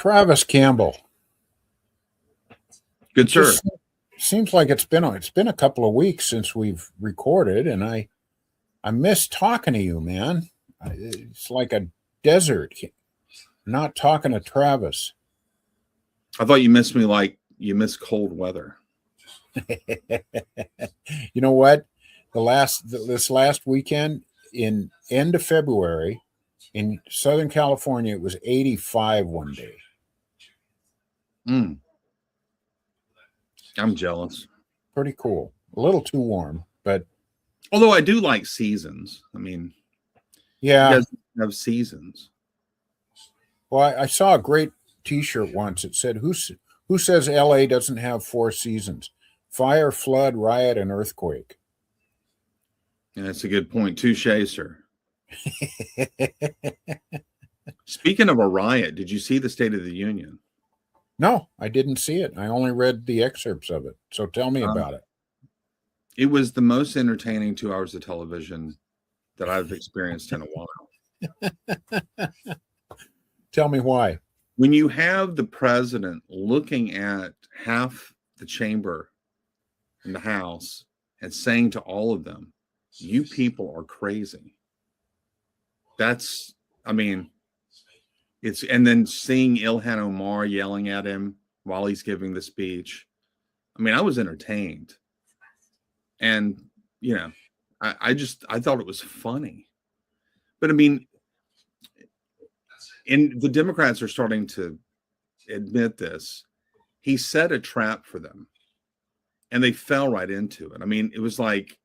Travis Campbell. Good sir. Just seems like it's been a couple of weeks since we've recorded, and I miss talking to you, man. It's like a desert not talking to Travis. I thought you missed me like you miss cold weather. You know what? This last weekend in end of February in Southern California, it was 85 one day. I'm jealous. Pretty cool. A little too warm, but although I do like seasons. I mean, yeah, you guys have seasons. Well, I saw a great T-shirt once. It said, "Who says LA doesn't have four seasons? Fire, flood, riot, and earthquake." Yeah, that's a good point. Touche, sir. Speaking of a riot, did you see the State of the Union? No, I didn't see it. I only read the excerpts of it. So tell me about it. It was the most entertaining 2 hours of television that I've experienced in a while. Tell me why. When you have the president looking at half the chamber in the House and saying to all of them, "You people are crazy." And then seeing Ilhan Omar yelling at him while he's giving the speech. I mean, I was entertained. And, I thought it was funny. But I mean, and the Democrats are starting to admit this. He set a trap for them and they fell right into it. I mean, it was like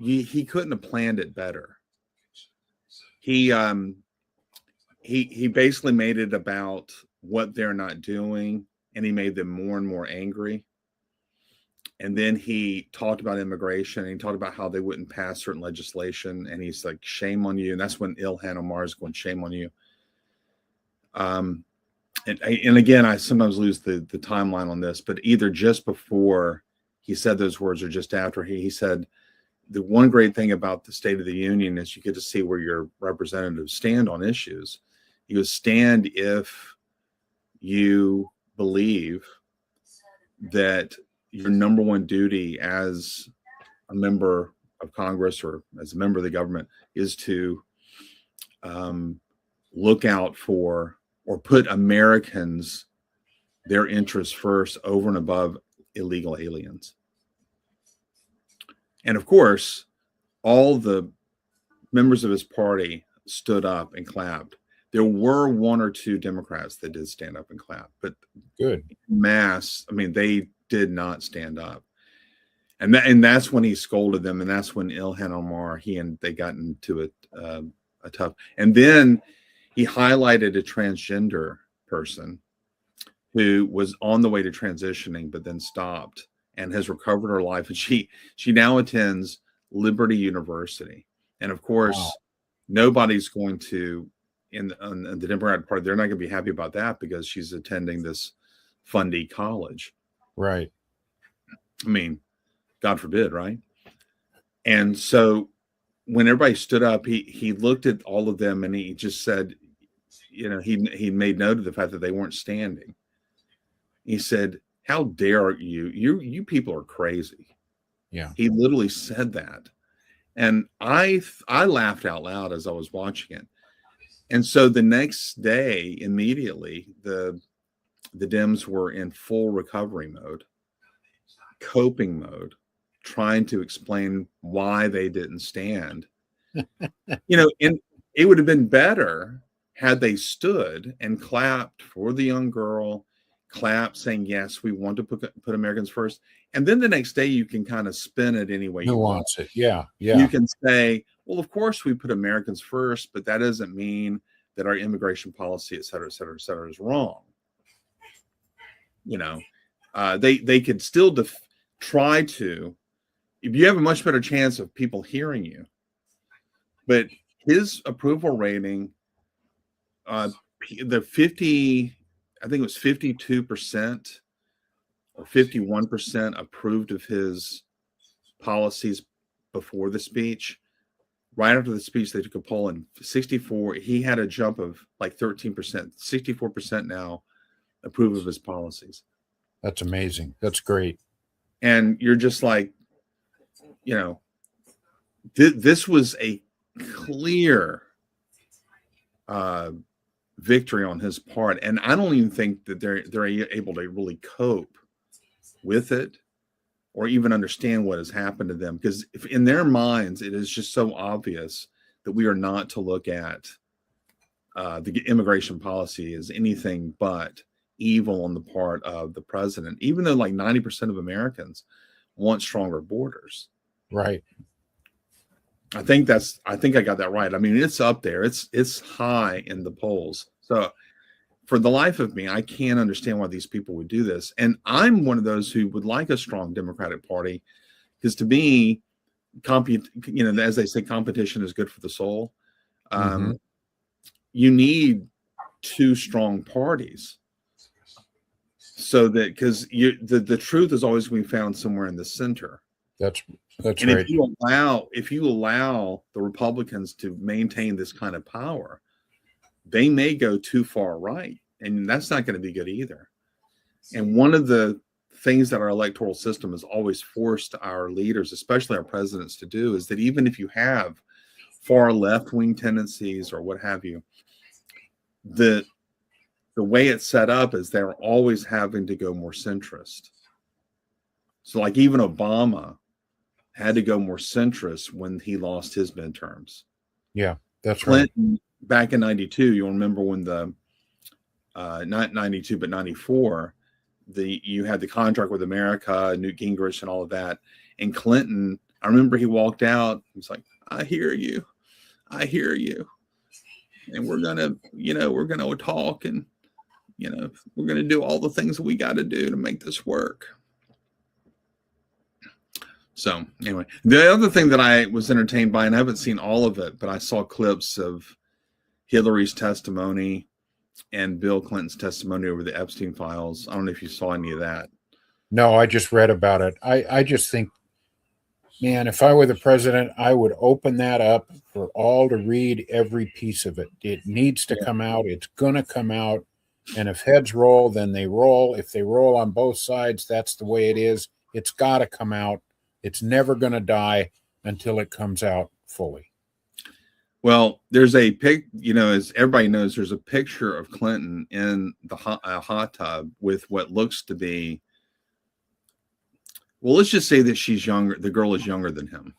he couldn't have planned it better. He basically made it about what they're not doing, and he made them more and more angry. And then he talked about immigration, and he talked about how they wouldn't pass certain legislation, and he's like, "Shame on you." And that's when Ilhan Omar is going, "Shame on you." And again, I sometimes lose the timeline on this, but either just before he said those words or just after he said, the one great thing about the State of the Union is you get to see where your representatives stand on issues. He goes, "Stand if you believe that your number one duty as a member of Congress or as a member of the government is to look out for or put Americans, their interests first over and above illegal aliens." And of course, all the members of his party stood up and clapped. There were one or two Democrats that did stand up and clap, but good mass, I mean, they did not stand up. And that's when he scolded them. And that's when Ilhan Omar, they got into a tough, and then he highlighted a transgender person who was on the way to transitioning, but then stopped and has recovered her life. And she now attends Liberty University. And of course, nobody's going to, in the Democratic Party, they're not going to be happy about that because she's attending this fundy college. Right. I mean, God forbid, right? And so when everybody stood up, he looked at all of them and he just said, he made note of the fact that they weren't standing. He said, "How dare you? You people are crazy." Yeah. He literally said that. And I laughed out loud as I was watching it. And so the next day, immediately, the Dems were in full recovery mode, coping mode, trying to explain why they didn't stand. And it would have been better had they stood and clapped for the young girl, clapped saying, "Yes, we want to put Americans first." And then the next day you can kind of spin it any way you want. Nuance it. Yeah. You can say, "Well, of course we put Americans first, but that doesn't mean that our immigration policy, et cetera, et cetera, et cetera, is wrong." They could still try to, if you have a much better chance of people hearing you. But his approval rating, I think it was 52% or 51% approved of his policies before the speech. Right after the speech, they took a poll, and 64, he had a jump of like 13%, 64% now approve of his policies. That's amazing. That's great. And you're just like, this was a clear victory on his part, and I don't even think that they're able to really cope with it or even understand what has happened to them, because if in their minds it is just so obvious that we are not to look at the immigration policy as anything but evil on the part of the president, even though like 90% of Americans want stronger borders. Right. I think I got that right. I mean, it's up there. It's high in the polls. So for the life of me, I can't understand why these people would do this. And I'm one of those who would like a strong Democratic Party, because to me, as they say, competition is good for the soul. You need two strong parties, so that because the truth is always going to be found somewhere in the center. That's and right. If you allow the Republicans to maintain this kind of power, they may go too far right, and that's not going to be good either. And one of the things that our electoral system has always forced our leaders, especially our presidents, to do is that even if you have far left-wing tendencies or what have you, the way it's set up is they're always having to go more centrist. So like even Obama had to go more centrist when he lost his midterms. Yeah, that's Clinton, right. Back in 92, you'll remember when not 92, but 94, you had the contract with America, Newt Gingrich and all of that. And Clinton, I remember he walked out, he was like, I hear you. And we're going to talk, and, we're going to do all the things that we got to do to make this work. So anyway, the other thing that I was entertained by, and I haven't seen all of it, but I saw clips of Hillary's testimony and Bill Clinton's testimony over the Epstein files. I don't know if you saw any of that. No, I just read about it. I just think, man, if I were the president, I would open that up for all to read, every piece of it. It needs to come out. It's going to come out. And if heads roll, then they roll. If they roll on both sides, that's the way it is. It's got to come out. It's never going to die until it comes out fully. Well, there's a as everybody knows, there's a picture of Clinton in the hot tub with what looks to be, well, let's just say that she's younger. The girl is younger than him,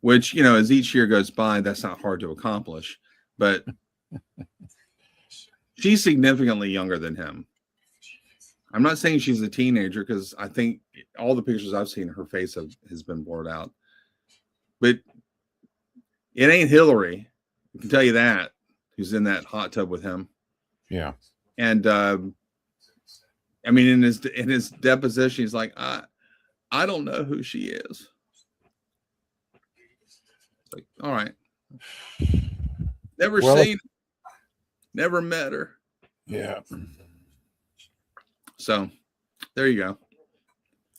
which, as each year goes by, that's not hard to accomplish, but she's significantly younger than him. I'm not saying she's a teenager, because I think all the pictures I've seen, her face has been blurred out. But it ain't Hillary, I can tell you that, who's in that hot tub with him. Yeah. And I mean, in his deposition, he's like, I don't know who she is. It's like, all right. Never seen her, never met her. Yeah. So there you go.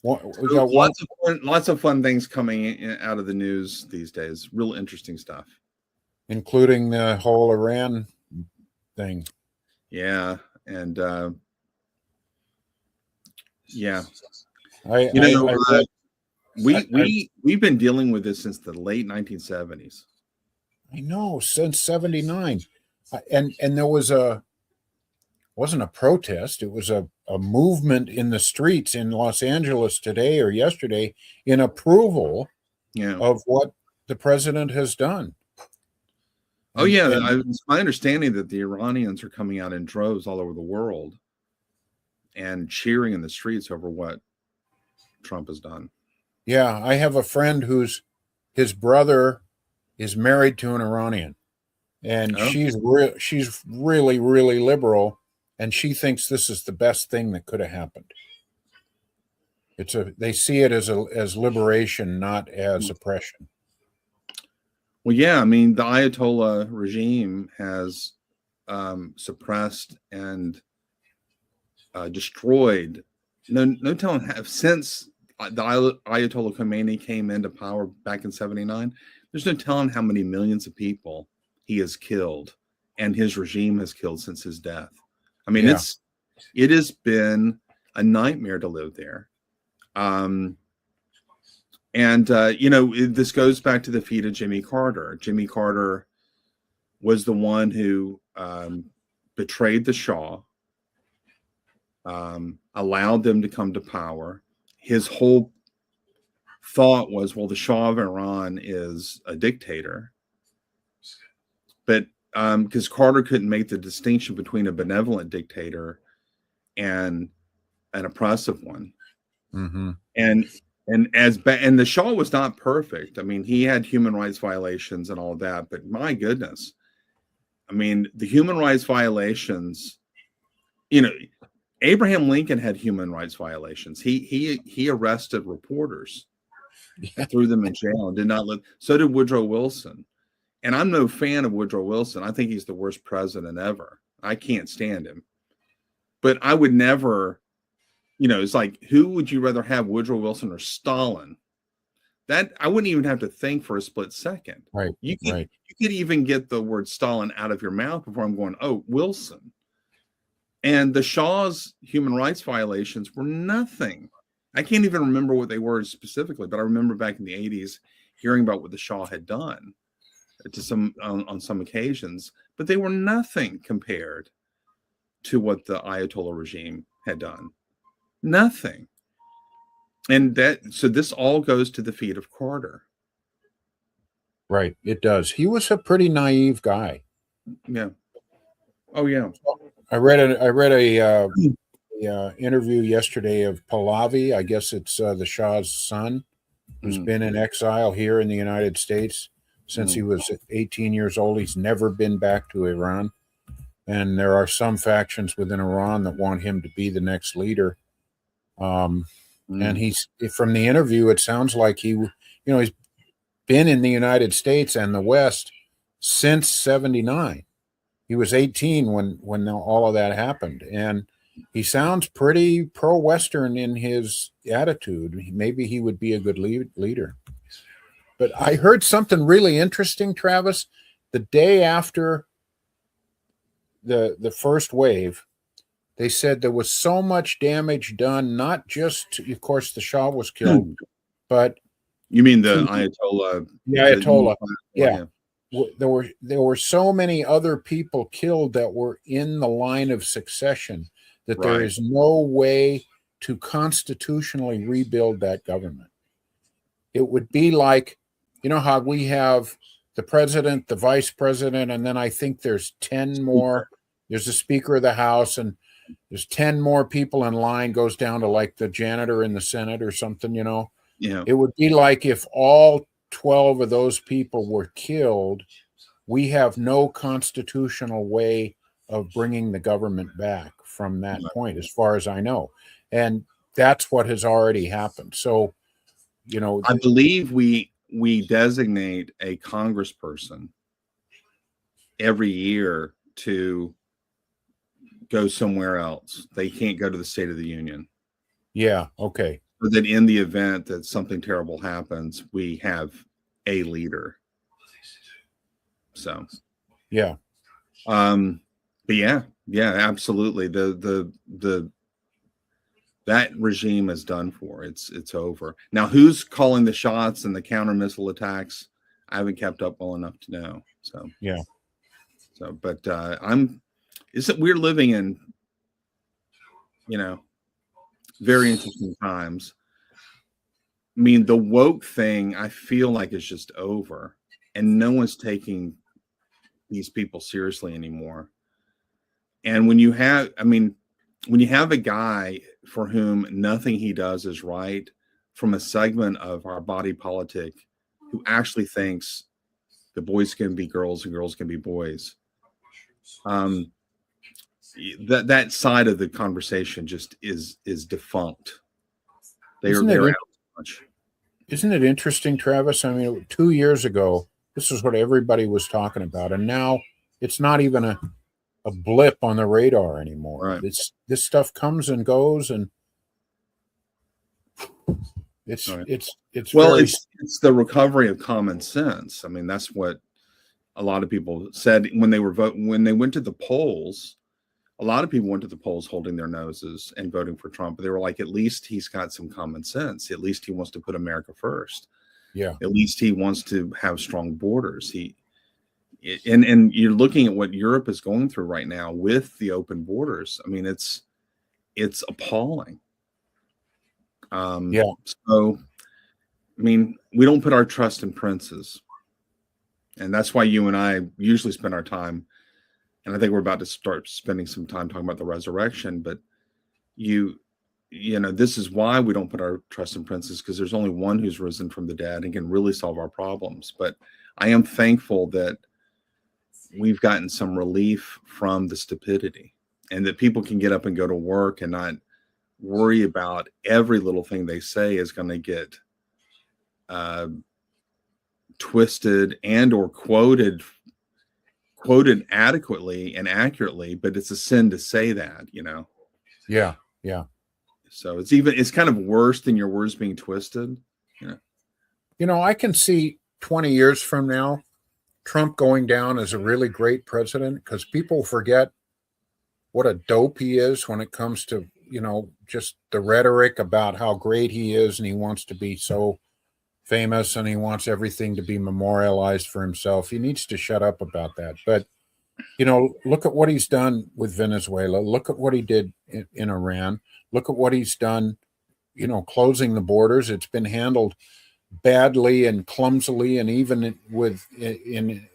We got lots of fun things coming out of the news these days. Real interesting stuff, including the whole Iran thing. Yeah, and yeah, we've been dealing with this since the late 1970s. I know, since 79, and there wasn't a protest. It was a movement in the streets in Los Angeles today or yesterday in approval of what the president has done. Oh, yeah. It's my understanding that the Iranians are coming out in droves all over the world and cheering in the streets over what Trump has done. Yeah. I have a friend his brother is married to an Iranian, and she's really, really liberal. And she thinks this is the best thing that could have happened. They see it as liberation, not as oppression. Well, yeah, I mean, the Ayatollah regime has suppressed and destroyed. No telling since the Ayatollah Khomeini came into power back in 79. There's no telling how many millions of people he has killed, and his regime has killed since his death. I mean, Yeah. it has been a nightmare to live there. This goes back to the feat of Jimmy Carter. Jimmy Carter was the one who betrayed the Shah, allowed them to come to power. His whole thought was, well, the Shah of Iran is a dictator. But because Carter couldn't make the distinction between a benevolent dictator and an oppressive one. Mm-hmm. And the Shah was not perfect. I mean, he had human rights violations and all of that, but my goodness, I mean, the human rights violations, Abraham Lincoln had human rights violations. He arrested reporters, threw them in jail, and did not let. So did Woodrow Wilson. And I'm no fan of Woodrow Wilson. I think he's the worst president ever. I can't stand him. But I would never, it's like, who would you rather have, Woodrow Wilson or Stalin? That I wouldn't even have to think for a split second. Right. You could even get the word Stalin out of your mouth before I'm going, oh, Wilson. And the Shah's human rights violations were nothing. I can't even remember what they were specifically, but I remember back in the 80s hearing about what the Shah had done to on some occasions, but they were nothing compared to what the Ayatollah regime had done. Nothing. And so this all goes to the feet of Carter. Right. It does. He was a pretty naive guy. Yeah. Oh yeah. I read a interview yesterday of Pahlavi. I guess it's the Shah's son, who's been in exile here in the United States since he was 18 years old. He's never been back to Iran. And there are some factions within Iran that want him to be the next leader. And he's, from the interview, it sounds like he's been in the United States and the West since 79. He was 18 when all of that happened. And he sounds pretty pro-Western in his attitude. Maybe he would be a good leader. But I heard something really interesting, Travis. The day after the first wave, they said there was so much damage done, not just, of course, the Shah was killed, but... You mean the Ayatollah? The Ayatollah, yeah. There were so many other people killed that were in the line of succession that there is no way to constitutionally rebuild that government. It would be like, how we have the president, the vice president, and then I think there's 10 more. There's the Speaker of the House, and there's 10 more people in line, goes down to like the janitor in the Senate or something, Yeah. It would be like if all 12 of those people were killed, we have no constitutional way of bringing the government back from that point, as far as I know. And that's what has already happened. So, I believe we designate a congressperson every year to go somewhere else. They can't go to the State of the Union. Yeah. Okay. So that in the event that something terrible happens, we have a leader. So, yeah. But yeah, absolutely. That regime is done for. It's over. Now, who's calling the shots and the counter missile attacks? I haven't kept up well enough to know. So yeah. So, but we're living in, very interesting times. I mean, the woke thing, I feel like is just over, and no one's taking these people seriously anymore. And when you have a guy for whom nothing he does is right, from a segment of our body politic who actually thinks the boys can be girls and girls can be boys, that side of the conversation just is defunct. They're out much. Isn't it interesting, Travis? I mean, 2 years ago, this is what everybody was talking about, and now it's not even a blip on the radar anymore. Right. This stuff comes and goes, and it's the recovery of common sense. I mean, that's what a lot of people said when they went to the polls a lot of people went to the polls holding their noses and voting for Trump. But they were like, at least he's got some common sense. At least he wants to put America first. Yeah. At least he wants to have strong borders. And you're looking at what Europe is going through right now with the open borders. I mean, it's appalling. Yeah. So, I mean, we don't put our trust in princes. And that's why you and I usually spend our time. And I think we're about to start spending some time talking about the resurrection. But you know, this is why we don't put our trust in princes, because there's only one who's risen from the dead and can really solve our problems. But I am thankful that we've gotten some relief from the stupidity, and that people can get up and go to work and not worry about every little thing they say is going to get twisted and or quoted adequately and accurately, but it's a sin to say that, you know. Yeah. So it's kind of worse than your words being twisted, you know. You know, I can see 20 years from now Trump going down as a really great president, because people forget what a dope he is when it comes to, you know, just the rhetoric about how great he is, and he wants to be so famous and he wants everything to be memorialized for himself. He needs to shut up about that. But, you know, look at what he's done with Venezuela. Look at what he did in Iran. Look at what he's done, you know, closing the borders. It's been handled badly and clumsily, and even in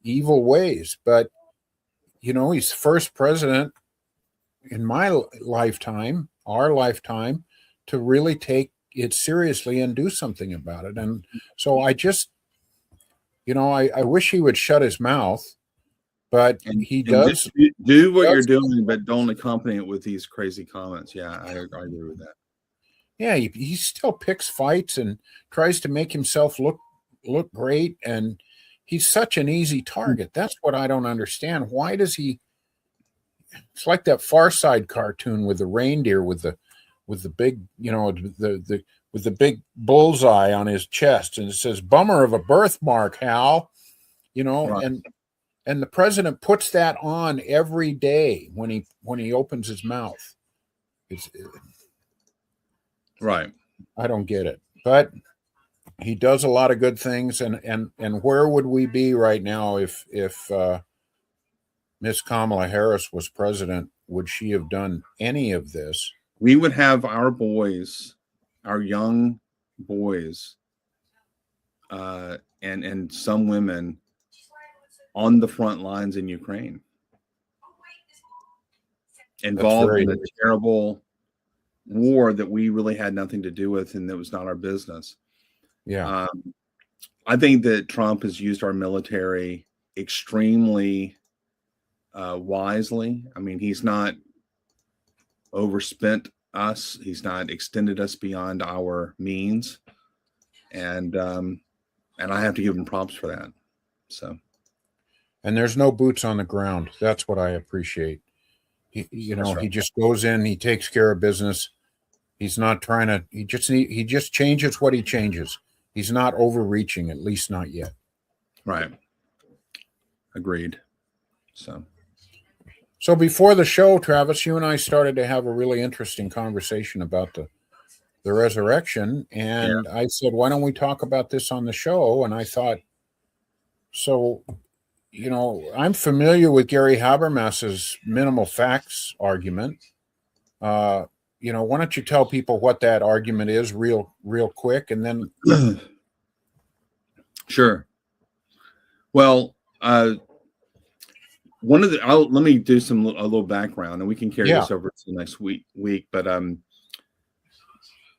evil ways. But, you know, he's the first president in my lifetime, our lifetime, to really take it seriously and do something about it. And so I just, you know, I wish he would shut his mouth, but he does. Do what you're doing, but don't accompany it with these crazy comments. Yeah, I agree with that. Yeah, he still picks fights and tries to make himself look great, and he's such an easy target. That's what I don't understand. Why does he? It's like that Far Side cartoon with the reindeer with the big, you know, with the big bullseye on his chest, and it says "Bummer of a birthmark, Hal," you know, Right. and the president puts that on every day when he opens his mouth. It's right. I don't get it, but he does a lot of good things. And where would we be right now if Miss Kamala Harris was president? Would she have done any of this? We would have our boys, our young boys, and some women on the front lines in Ukraine, involved in a terrible war that we really had nothing to do with, and that was not our business. Yeah. I think that Trump has used our military extremely wisely. I mean, he's not overspent us. He's not extended us beyond our means. And I have to give him props for that. So. And there's no boots on the ground. That's what I appreciate. He just goes in, he takes care of business. He's not trying to, he just changes what he changes. He's not overreaching, at least not yet. Right. Agreed. So before the show, Travis, you and I started to have a really interesting conversation about the resurrection. And I said, why don't we talk about this on the show? And I thought, so, you know, I'm familiar with Gary Habermas's minimal facts argument. You know, why don't you tell people what that argument is real quick, and then. Sure. Well, let me do a little background, and we can carry this over to the next week. But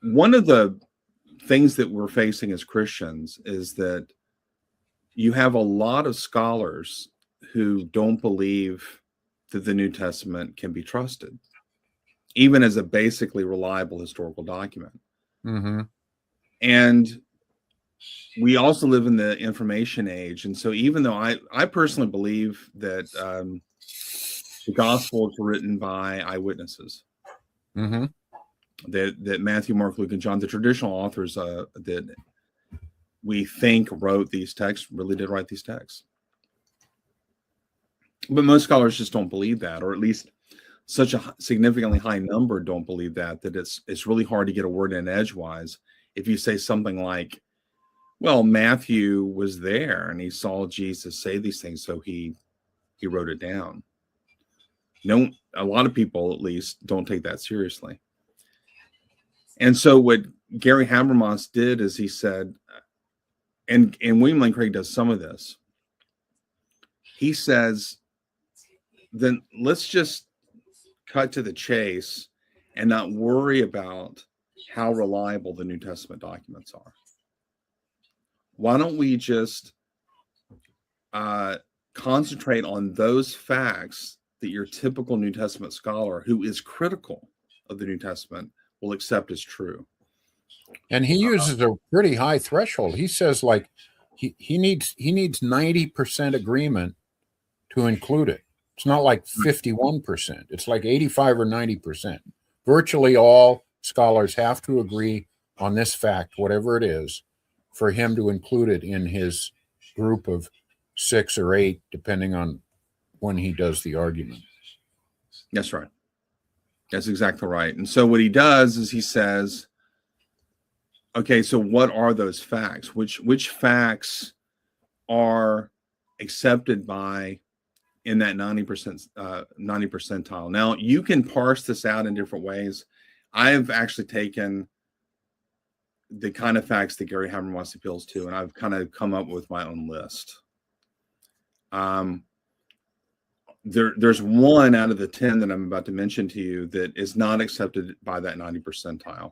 one of the things that we're facing as Christians is that you have a lot of scholars who don't believe that the New Testament can be trusted, even as a basically reliable historical document. Mm-hmm. And we also live in the information age. And so even though I personally believe that the gospel is written by eyewitnesses, mm-hmm. that Matthew, Mark, Luke, and John, the traditional authors that we think wrote these texts, really did write these texts. But most scholars just don't believe that, or at least such a significantly high number don't believe that it's really hard to get a word in edgewise if you say something like, well, Matthew was there and he saw Jesus say these things, so he wrote it down. No, a lot of people at least don't take that seriously. And so what Gary Habermas did is he said, and William Lane Craig does some of this. He says, then let's just cut to the chase and not worry about how reliable the New Testament documents are. Why don't we just concentrate on those facts that your typical New Testament scholar who is critical of the New Testament will accept as true? And he uses a pretty high threshold. He says like he needs 90% agreement to include it. It's not like 51%. It's like 85 or 90%. Virtually all scholars have to agree on this fact, whatever it is, for him to include it in his group of 6 or 8, depending on when he does the argument. That's right. That's exactly right. And so what he does is he says, okay, so what are those facts? Which facts are accepted by in that 90% 90 percentile? Now you can parse this out in different ways. I've actually taken the kind of facts that Gary Habermas appeals to, and I've kind of come up with my own list. There's one out of the 10 that I'm about to mention to you that is not accepted by that 90 percentile.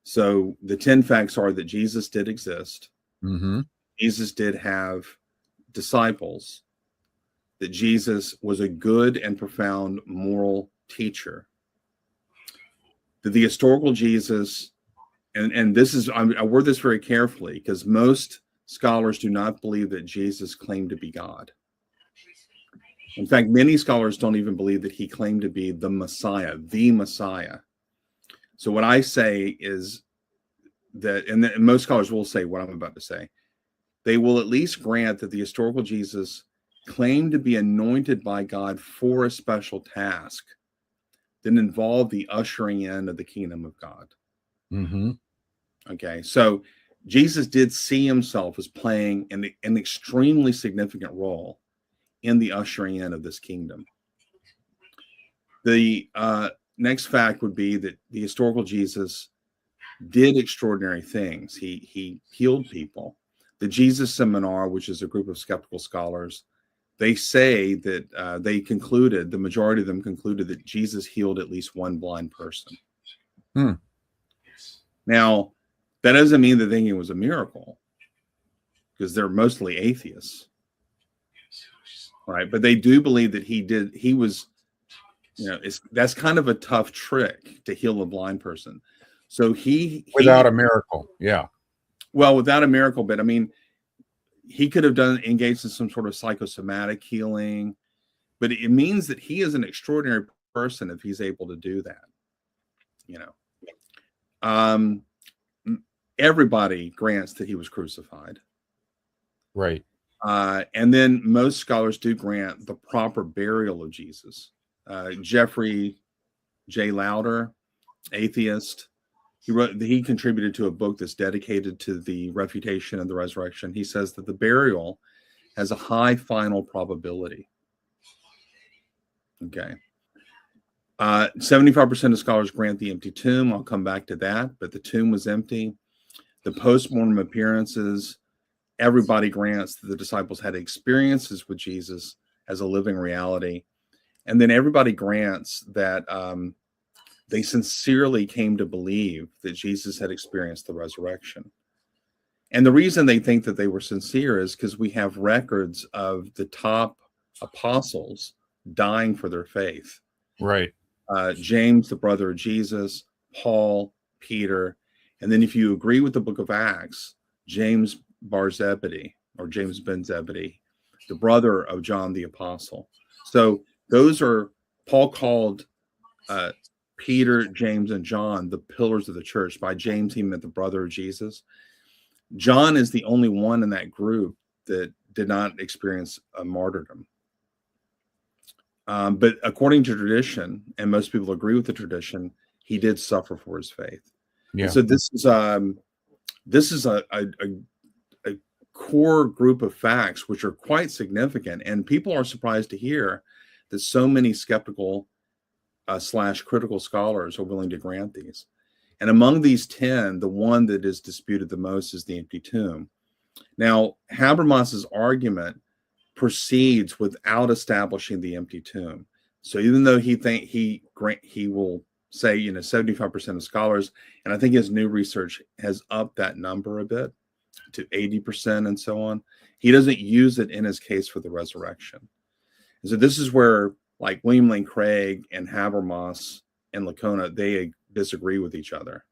So the 10 facts are that Jesus did exist. Mm-hmm. Jesus did have disciples, that Jesus was a good and profound moral teacher, that the historical Jesus, and this is, I word this very carefully because most scholars do not believe that Jesus claimed to be God. In fact, many scholars don't even believe that he claimed to be the Messiah. So what I say is that, and most scholars will say what I'm about to say, they will at least grant that the historical Jesus claimed to be anointed by God for a special task that involved the ushering in of the kingdom of God. Mm-hmm. Okay, so Jesus did see himself as playing an extremely significant role in the ushering in of this kingdom. The next fact would be that the historical Jesus did extraordinary things. He healed people. The Jesus Seminar, which is a group of skeptical scholars, they say that the majority of them concluded that Jesus healed at least one blind person. Now, that doesn't mean that they think it was a miracle, because they're mostly atheists, right? But they do believe that he was, that's kind of a tough trick to heal a blind person. So without a miracle. Yeah. Well, without a miracle, but I mean, he could have engaged in some sort of psychosomatic healing, but it means that he is an extraordinary person if he's able to do that. Everybody grants that he was crucified. Right. And then most scholars do grant the proper burial of Jesus. Jeffrey J. Lauder, atheist, he contributed to a book that's dedicated to the refutation of the resurrection. He says that the burial has a high final probability. Okay. 75% of scholars grant the empty tomb. I'll come back to that, but the tomb was empty. The post-mortem appearances, everybody grants that the disciples had experiences with Jesus as a living reality. And then everybody grants that they sincerely came to believe that Jesus had experienced the resurrection. And the reason they think that they were sincere is because we have records of the top apostles dying for their faith. Right. James, the brother of Jesus, Paul, Peter, and then if you agree with the book of Acts, James Bar Zebedee, or James ben Zebedee, the brother of John the Apostle. So those are, Paul called Peter, James, and John the pillars of the church. By James, he meant the brother of Jesus. John is the only one in that group that did not experience a martyrdom. But according to tradition, and most people agree with the tradition, he did suffer for his faith. Yeah. And so this is a core group of facts which are quite significant, and people are surprised to hear that so many skeptical / critical scholars are willing to grant these. And among these 10, the one that is disputed the most is the empty tomb. Now, Habermas's argument proceeds without establishing the empty tomb. So even though he will say 75% of scholars, and I think his new research has upped that number a bit to 80% and so on, he doesn't use it in his case for the resurrection. And so this is where, like, William Lane Craig and Habermas and Licona, they disagree with each other.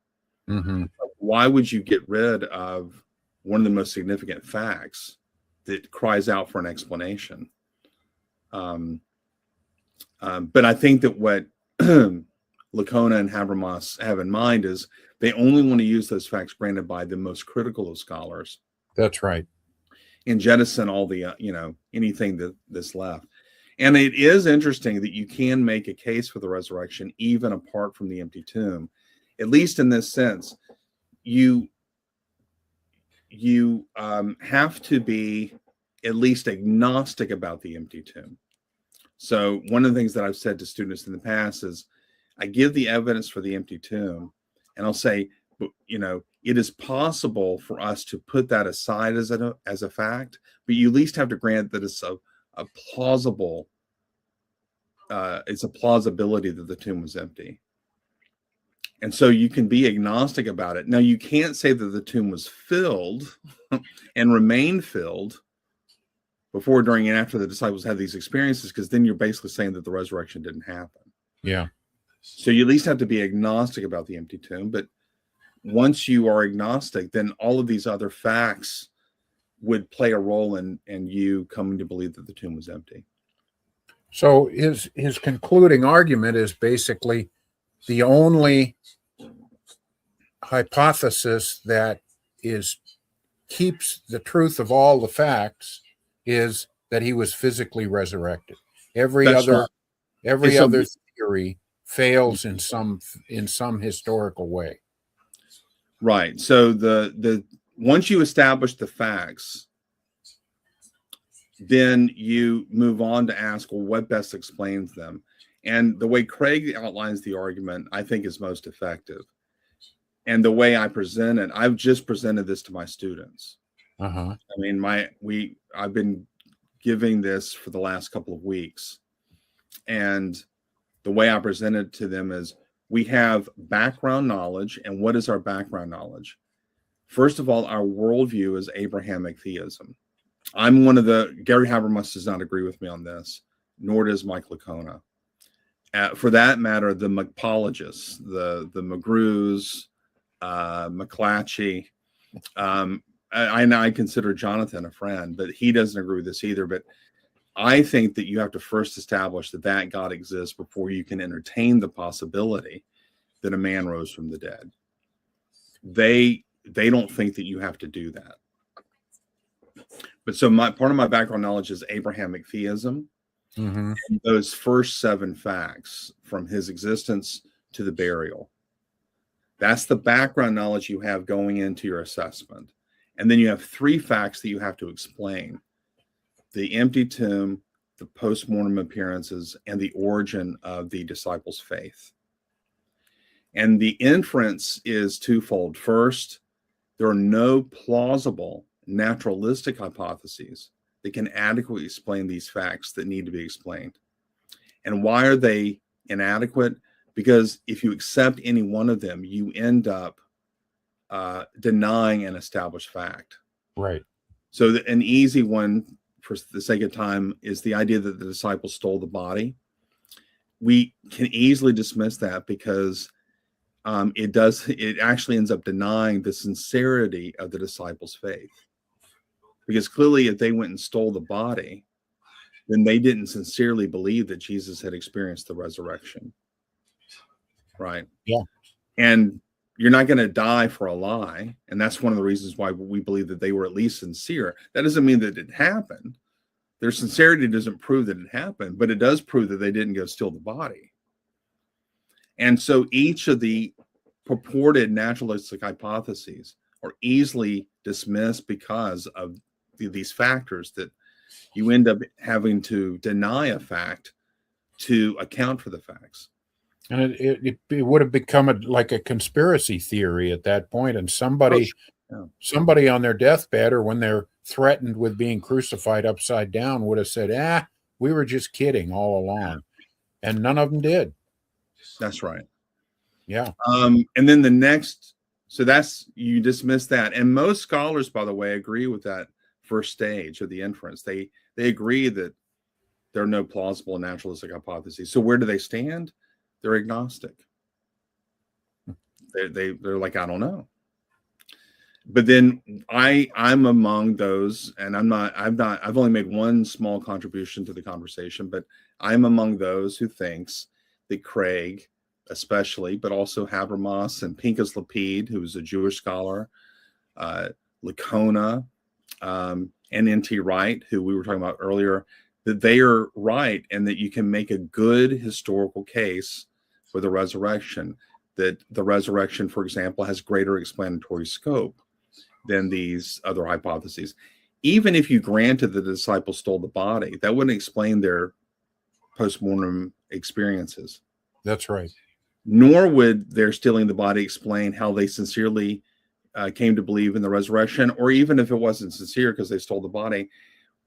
Mm-hmm. Why would you get rid of one of the most significant facts that cries out for an explanation? But I think that what Licona and Habermas have in mind is they only want to use those facts granted by the most critical of scholars. That's right. And jettison all the, anything that's left. And it is interesting that you can make a case for the resurrection even apart from the empty tomb, at least in this sense. You have to be at least agnostic about the empty tomb. So one of the things that I've said to students in the past is I give the evidence for the empty tomb, and I'll say, it is possible for us to put that aside as a fact, but you at least have to grant that it's a plausible, it's a plausibility that the tomb was empty. And so you can be agnostic about it. Now, you can't say that the tomb was filled and remained filled before, during, and after the disciples had these experiences, because then you're basically saying that the resurrection didn't happen. Yeah. So you at least have to be agnostic about the empty tomb. But once you are agnostic, then all of these other facts would play a role in you coming to believe that the tomb was empty. So his concluding argument is basically the only hypothesis that keeps the truth of all the facts is that he was physically resurrected. Every other theory fails in some historical way. Right. So the once you establish the facts, then you move on to ask, well, what best explains them? And the way Craig outlines the argument, I think, is most effective. And the way I present it, I've just presented this to my students. Uh-huh. I mean, I've been giving this for the last couple of weeks. And the way I present it to them is we have background knowledge. And what is our background knowledge? First of all, our worldview is Abrahamic theism. Gary Habermas does not agree with me on this, nor does Mike Licona. For that matter, the McPologists, the McGrews, McClatchy, I consider Jonathan a friend, but he doesn't agree with this either. But I think that you have to first establish that God exists before you can entertain the possibility that a man rose from the dead. They don't think that you have to do that. But so part of my background knowledge is Abrahamic theism. Mm-hmm. And those first 7 facts from his existence to the burial. That's the background knowledge you have going into your assessment. And then you have 3 facts that you have to explain: the empty tomb, the post-mortem appearances, and the origin of the disciples' faith. And the inference is twofold. First, there are no plausible naturalistic hypotheses that can adequately explain these facts that need to be explained. And why are they inadequate? Because if you accept any one of them, you end up denying an established fact. Right. So an easy one, for the sake of time, is the idea that the disciples stole the body. We can easily dismiss that because it actually ends up denying the sincerity of the disciples' faith. Because clearly, if they went and stole the body, then they didn't sincerely believe that Jesus had experienced the resurrection. Right? Yeah. And you're not going to die for a lie. And that's one of the reasons why we believe that they were at least sincere. That doesn't mean that it happened, Their sincerity doesn't prove that it happened, but it does prove that they didn't go steal the body. And so each of the purported naturalistic hypotheses are easily dismissed because of these factors that you end up having to deny a fact to account for the facts. And it would have become like a conspiracy theory at that point, and somebody on their deathbed or when they're threatened with being crucified upside down would have said, we were just kidding all along. And none of them did. That's right. Yeah. And then the next, so that's, you dismiss that. And most scholars, by the way, agree with that first stage of the inference. They agree that there are no plausible naturalistic hypotheses. So where do they stand? They're agnostic. They're like, I don't know. But then I'm among those, and I've only made one small contribution to the conversation, but I'm among those who thinks that Craig, especially, but also Habermas and Pinchas Lapid, who was a Jewish scholar, Licona, and N.T. Wright, who we were talking about earlier, that they are right and that you can make a good historical case for the resurrection, that the resurrection, for example, has greater explanatory scope than these other hypotheses. Even if you granted that the disciples stole the body, that wouldn't explain their postmortem experiences. That's right. Nor would their stealing the body explain how they sincerely came to believe in the resurrection, or even if it wasn't sincere because they stole the body,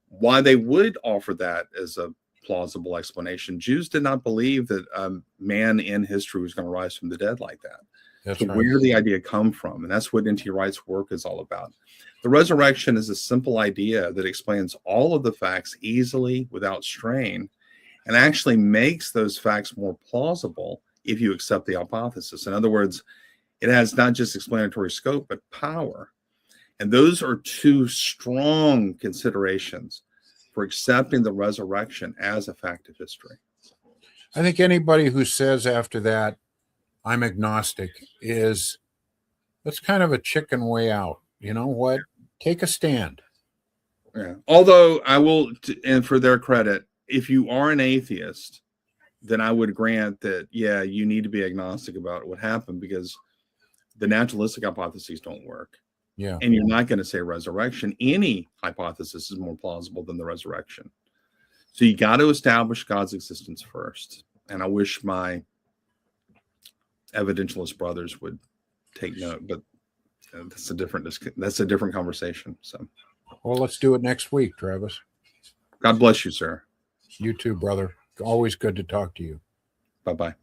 why they would offer that as a plausible explanation. Jews did not believe that man in history was going to rise from the dead like that. That's so right. Where did the idea come from? And that's what N.T. Wright's work is all about. The resurrection is a simple idea that explains all of the facts easily without strain, and actually makes those facts more plausible if you accept the hypothesis. In other words, it has not just explanatory scope, but power. And those are two strong considerations for accepting the resurrection as a fact of history. I think anybody who says after that, I'm agnostic, that's kind of a chicken way out. You know what? Take a stand. Yeah. Although I will, and for their credit, if you are an atheist, then I would grant that, yeah, you need to be agnostic about what happened, because the naturalistic hypotheses don't work. Yeah. And you're not going to say resurrection. Any hypothesis is more plausible than the resurrection. So you got to establish God's existence first. And I wish my evidentialist brothers would take note, but that's a different conversation. So, well, let's do it next week, Travis. God bless you, sir. You too, brother. Always good to talk to you. Bye-bye.